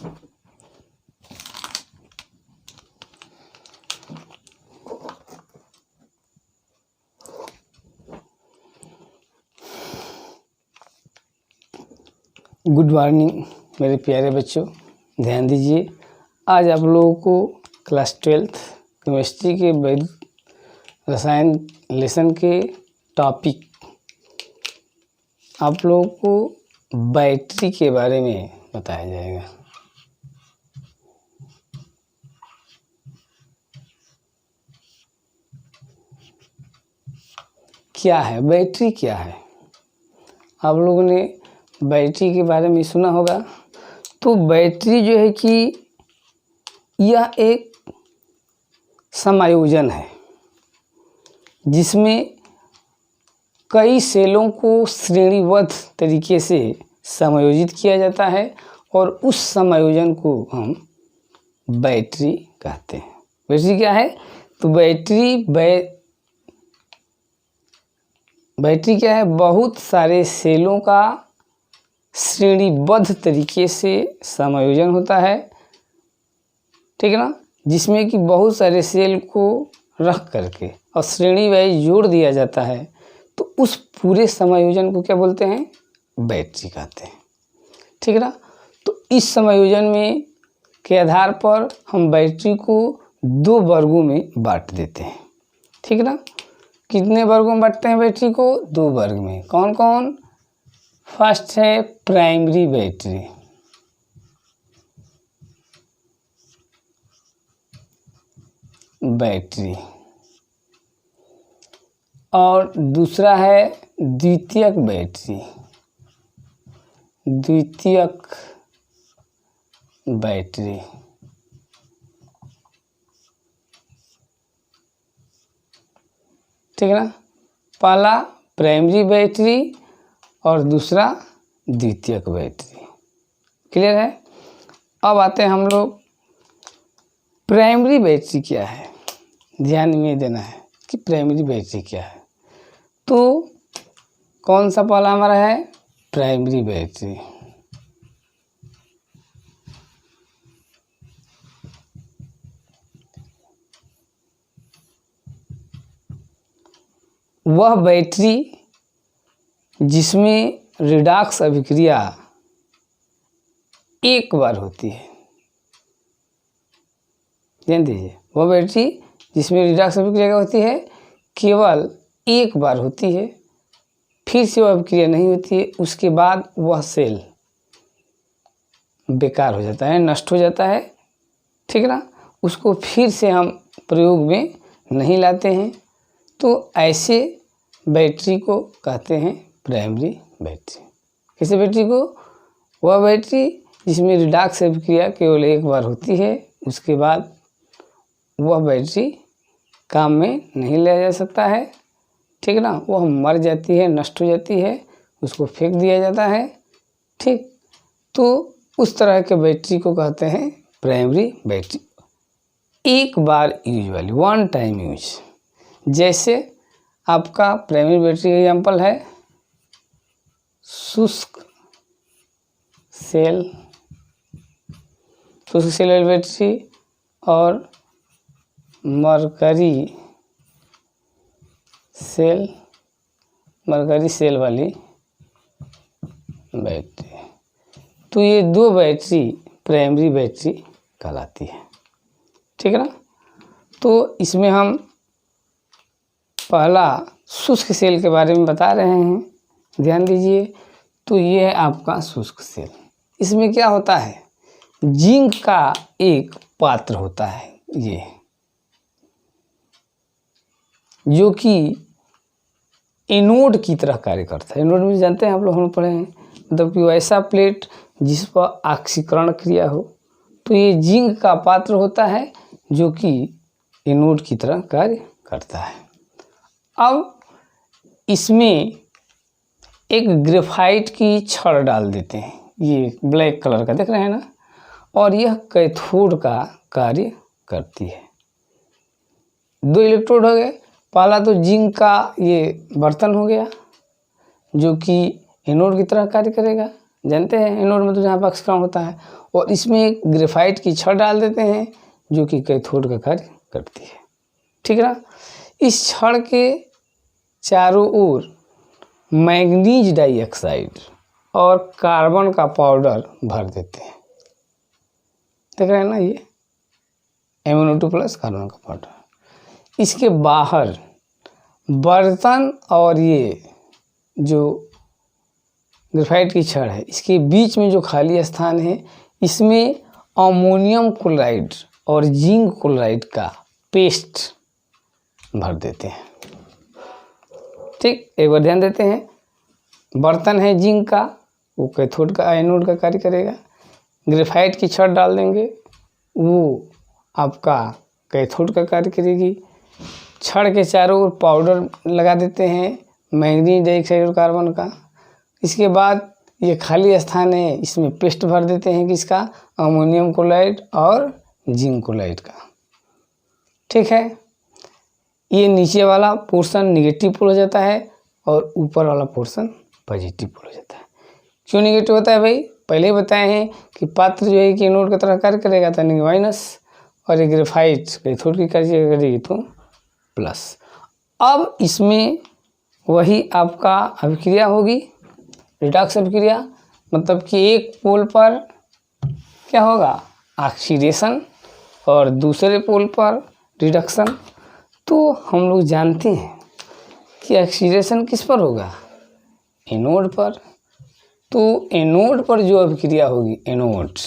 Good morning मेरे प्यारे बच्चों, ध्यान दीजिए। आज आप लोगों को क्लास 12th केमिस्ट्री के रसायन लेसन के टॉपिक आप लोगों को बैटरी के बारे में बताया जाएगा। क्या है बैटरी, क्या है? आप लोगों ने बैटरी के बारे में सुना होगा। तो बैटरी जो है कि यह एक समायोजन है जिसमें कई सेलों को श्रेणीबद्ध तरीके से समायोजित किया जाता है और उस समायोजन को हम बैटरी कहते हैं। बैटरी क्या है? तो बैटरी क्या है? बहुत सारे सेलों का श्रेणीबद्ध तरीके से समायोजन होता है, ठीक है ना, जिसमें कि बहुत सारे सेल को रख करके और श्रेणी वाइज जोड़ दिया जाता है। तो उस पूरे समायोजन को क्या बोलते हैं? बैटरी कहते हैं, ठीक है ना। तो इस समायोजन में के आधार पर हम बैटरी को दो वर्गों में बांट देते हैं, ठीक है ना। कितने वर्गों में बांटते हैं बैटरी को? दो वर्ग में। कौन कौन? फर्स्ट है प्राइमरी बैटरी, और दूसरा है द्वितीयक बैटरी, ठीक है ना। पहला प्राइमरी बैटरी और दूसरा द्वितीयक बैटरी। क्लियर है? अब आते हैं हम लोग प्राइमरी बैटरी क्या है। ध्यान में देना है कि प्राइमरी बैटरी क्या है। तो कौन सा पहला हमारा है? Primary battery. वह बैटरी जिसमें रिडॉक्स अभिक्रिया एक बार होती है। ध्यान दीजिए, वह बैटरी जिसमें रिडॉक्स अभिक्रिया क्या होती है? केवल एक बार होती है, फिर से वह अभिक्रिया नहीं होती है। उसके बाद वह सेल बेकार हो जाता है, नष्ट हो जाता है, ठीक है ना। उसको फिर से हम प्रयोग में नहीं लाते हैं। तो ऐसे बैटरी को कहते हैं प्राइमरी बैटरी। किसी बैटरी को? वह बैटरी जिसमें रिडॉक्स अभिक्रिया केवल एक बार होती है, उसके बाद वह बैटरी काम में नहीं लिया जा सकता है, ठीक है ना। वह मर जाती है, नष्ट हो जाती है, उसको फेंक दिया जाता है, ठीक। तो उस तरह के बैटरी को कहते हैं प्राइमरी बैटरी। एक बार यूज वाली, वन टाइम यूज। जैसे आपका प्राइमरी बैटरी का एग्जाम्पल है शुष्क सेल वाली बैटरी और मरकरी सेल वाली बैटरी। तो ये दो बैटरी प्राइमरी बैटरी कहलाती है, ठीक है ना। तो इसमें हम पहला शुष्क सेल के बारे में बता रहे हैं, ध्यान दीजिए। तो ये है आपका शुष्क सेल। इसमें क्या होता है? जिंक का एक पात्र होता है, ये जो कि एनोड की तरह कार्य करता है। एनोड में जानते हैं आप लोग, हम पढ़े हैं, मतलब कि वैसा प्लेट जिस पर ऑक्सीकरण क्रिया हो। तो ये जिंक का पात्र होता है जो कि एनोड की तरह कार्य करता है। अब इसमें एक ग्रेफाइट की छड़ डाल देते हैं, ये ब्लैक कलर का देख रहे हैं ना, और यह कैथोड का कार्य करती है। दो इलेक्ट्रोड हो गए। पहला तो जिंक का ये बर्तन हो गया जो कि एनोड की तरह कार्य करेगा, जानते हैं एनोड में तो जहाँ पर अक्ष होता है, और इसमें एक ग्रेफाइट की छड़ डाल देते हैं जो कि कैथोड का कार्य करती है। ठीक है ना। इस छड़ के चारों ओर मैग्नीज डाइऑक्साइड और कार्बन का पाउडर भर देते हैं। देख रहे हैं ना, ये MnO2 प्लस कार्बन का पाउडर। इसके बाहर बर्तन और ये जो ग्रेफाइट की छड़ है, इसके बीच में जो खाली स्थान है, इसमें अमोनियम क्लोराइड और जिंक क्लोराइड का पेस्ट भर देते हैं। ठीक, एक बार ध्यान देते हैं। बर्तन है जिंक का, वो कैथोड का एनोड का कार्य करेगा। ग्रेफाइट की छड़ डाल देंगे, वो आपका कैथोड का कार्य करेगी। छड़ के चारों ओर पाउडर लगा देते हैं मैग्नीज डाइऑक्साइड और कार्बन का। इसके बाद ये खाली स्थान है, इसमें पेस्ट भर देते हैं किसका, अमोनियम क्लोराइड और जिंक क्लोराइड का। ठीक है, ये नीचे वाला पोर्शन निगेटिव पोल हो जाता है और ऊपर वाला पोर्शन पॉजिटिव पोल हो जाता है। क्यों निगेटिव होता है भाई, पहले ही बताए हैं कि पात्र जो है कि एनोड की तरह कार्य करेगा तो माइनस, और ये ग्रेफाइट कैथोड की कार्य करेगी तो प्लस। अब इसमें वही आपका अभिक्रिया होगी, रिडक्स अभिक्रिया, मतलब कि एक पोल पर क्या होगा, ऑक्सीडेशन, और दूसरे पोल पर रिडक्शन। तो हम लोग जानते हैं कि ऑक्सीडेशन किस पर होगा, एनोड पर। तो एनोड पर जो अभिक्रिया होगी, एनोड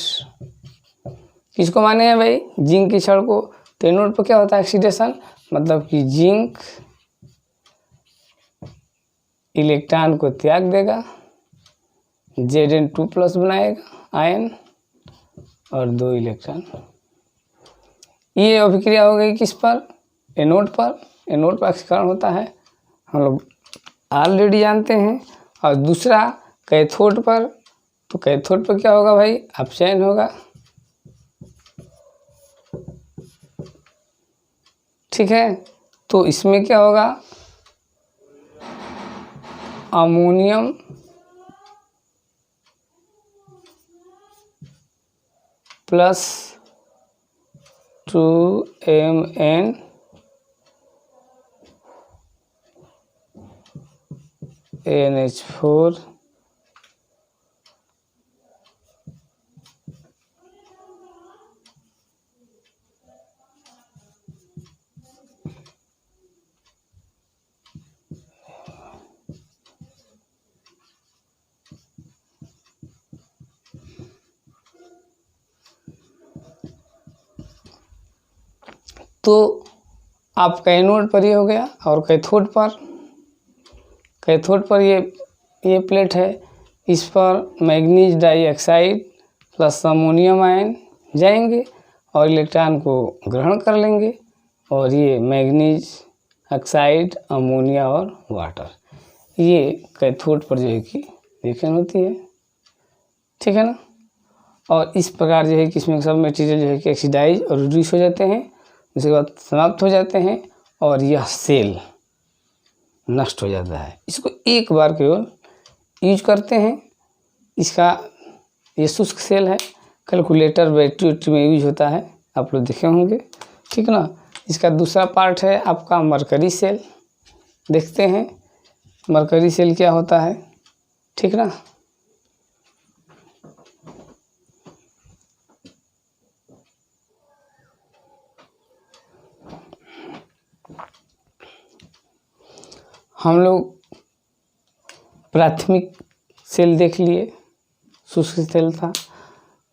किसको माने हैं भाई, जिंक की छड़ को। तो एनोड पर क्या होता है ऑक्सीडेशन, मतलब कि जिंक इलेक्ट्रॉन को त्याग देगा, Zn2 प्लस बनाएगा आयन और 2 इलेक्ट्रॉन। ये अभिक्रिया हो गई किस पर, एनोड पर। एनोड पर ऑक्सीकरण होता है, हम लोग ऑलरेडी जानते हैं। और दूसरा कैथोड पर, तो कैथोड पर क्या होगा भाई, अपचयन होगा। ठीक है, तो इसमें क्या होगा, अमोनियम प्लस 2Mn NH4 तो आपका एनोड पर ये हो गया। और कैथोड पर ये प्लेट है, इस पर manganese dioxide plus ammonium ion जाएंगे और इलेक्ट्रॉन को ग्रहण कर लेंगे, और ये मैग्नीज ऑक्साइड, अमोनिया और वाटर, ये कैथोड पर जो है कि रिएक्शन होती है। ठीक है ना। और इस प्रकार जो है कि इसमें सब मटेरियल जो है कि ऑक्सीडाइज और रिड्यूस हो जाते हैं, उसके बाद समाप्त हो जाते हैं, और यह सेल नष्ट हो जाता है। इसको एक बार केवल यूज करते हैं। इसका ये शुष्क सेल है, कैलकुलेटर बैटरी वैटरी में यूज होता है, आप लोग देखे होंगे। ठीक ना। इसका दूसरा पार्ट है आपका मरकरी सेल। देखते हैं मरकरी सेल क्या होता है। ठीक ना। हम लोग प्राथमिक सेल देख लिए, शुष्क सेल था।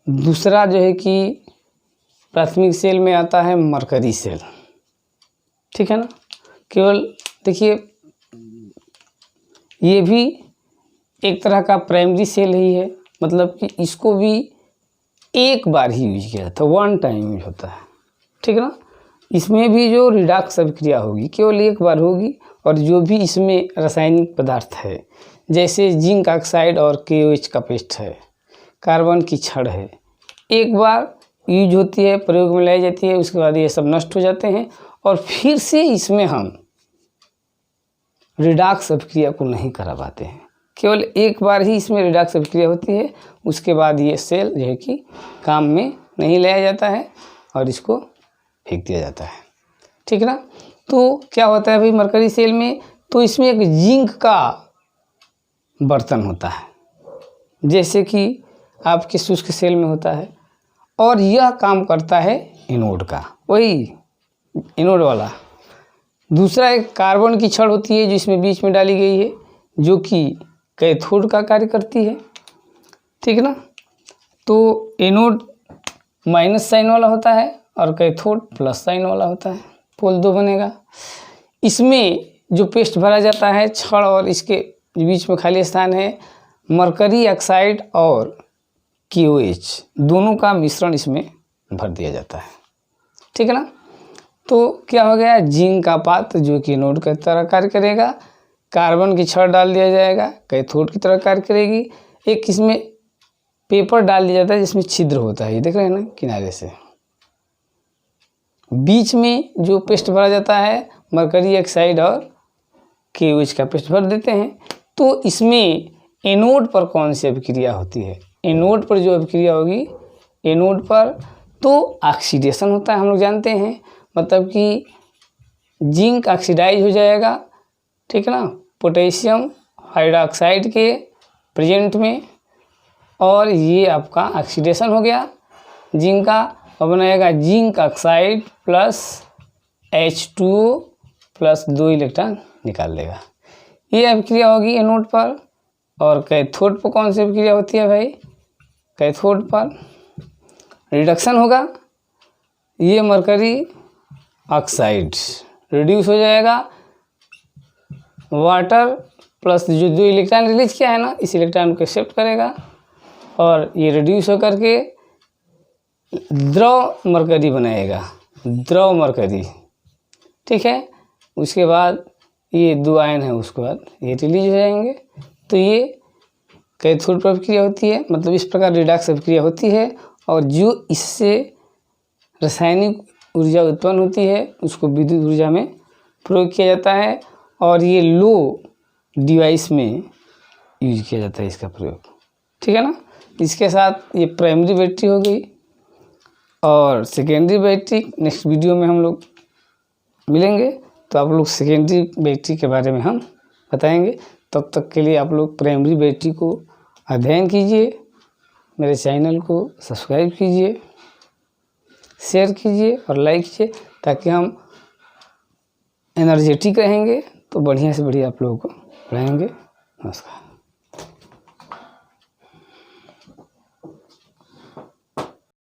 दूसरा जो है कि प्राथमिक सेल में आता है मरकरी सेल। ठीक है ना। केवल देखिए, ये भी एक तरह का प्राइमरी सेल ही है, मतलब कि इसको भी एक बार ही यूज किया जाता है, वन टाइम यूज होता है। ठीक है ना। इसमें भी जो रिडक्स अभिक्रिया होगी केवल एक बार होगी, और जो भी इसमें रासायनिक पदार्थ है, जैसे जिंक ऑक्साइड और KOH का पेस्ट है, कार्बन की छड़ है, एक बार यूज होती है, प्रयोग में लाई जाती है, उसके बाद ये सब नष्ट हो जाते हैं, और फिर से इसमें हम रिडक्स अभिक्रिया को नहीं करा पाते हैं। केवल एक बार ही इसमें रिडॉक्स अभिक्रिया होती है, उसके बाद ये सेल जो है कि काम में नहीं लाया जाता है और इसको फेंक दिया जाता है। ठीक है ना। तो क्या होता है भाई मरकरी सेल में, तो इसमें एक जिंक का बर्तन होता है, जैसे कि आपके शुष्क सेल में होता है, और यह काम करता है एनोड का, वही एनोड वाला। दूसरा एक कार्बन की छड़ होती है जो इसमें बीच में डाली गई है, जो कि कैथोड का कार्य करती है। ठीक है ना। तो एनोड माइनस साइन वाला होता है और कैथोड प्लस साइन वाला होता है, पोल 2 बनेगा। इसमें जो पेस्ट भरा जाता है छड़ और इसके बीच में खाली स्थान है, मरकरी ऑक्साइड और KOH दोनों का मिश्रण इसमें भर दिया जाता है। ठीक है ना। तो क्या हो गया, जिंक का पात्र जो कि एनोड की तरह कार्य करेगा, कार्बन की छड़ डाल दिया जाएगा, कैथोड की तरह कार्य करेगी। एक इसमें पेपर डाल दिया जाता है जिसमें छिद्र होता है, ये देख रहे हैं ना किनारे से। बीच में जो पेस्ट भरा जाता है मरकरी ऑक्साइड और KOH का पेस्ट भर देते हैं। तो इसमें एनोड पर कौन सी अभिक्रिया होती है, एनोड पर जो अभिक्रिया होगी, एनोड पर तो ऑक्सीडेशन होता है, हम लोग जानते हैं, मतलब कि जिंक ऑक्सीडाइज हो जाएगा। ठीक है ना, पोटेशियम हाइड्रोक्साइड के प्रेजेंट में, और ये आपका ऑक्सीडेशन हो गया जिंक का, और बनाएगा zinc oxide plus H2O plus 2 electron निकाल लेगा। ये अभिक्रिया होगी एनोड पर। और कैथोड पर कौन सी अभिक्रिया होती है भाई, कैथोड पर रिडक्शन होगा, ये मरकरी ऑक्साइड रिड्यूस हो जाएगा, वाटर प्लस जो 2 इलेक्ट्रॉन रिलीज किया है ना, इस इलेक्ट्रॉन को एक्सेप्ट करेगा और ये रिड्यूस होकर के द्रव मरकरी बनाएगा, द्रव मरकरी। ठीक है। उसके बाद ये 2 आयन है, उसके बाद ये रिलीज हो जाएंगे। तो ये कैथोड पर अभिक्रिया होती है, मतलब इस प्रकार रिडॉक्स अभिक्रिया होती है, और जो इससे रासायनिक ऊर्जा उत्पन्न होती है उसको विद्युत ऊर्जा में प्रयोग किया जाता है, और ये लो डिवाइस में यूज किया जाता है इसका प्रयोग। ठीक है ना। इसके साथ ये प्राइमरी बैटरी हो गई, और सेकेंडरी बैटरी नेक्स्ट वीडियो में हम लोग मिलेंगे, तो आप लोग सेकेंडरी बैटरी के बारे में हम बताएंगे। तब तक के लिए आप लोग प्राइमरी बैटरी को अध्ययन कीजिए, मेरे चैनल को सब्सक्राइब कीजिए, शेयर कीजिए और लाइक कीजिए, ताकि हम एनर्जेटिक रहेंगे, तो बढ़िया से बढ़िया आप लोगों को पढ़ाएंगे। नमस्कार।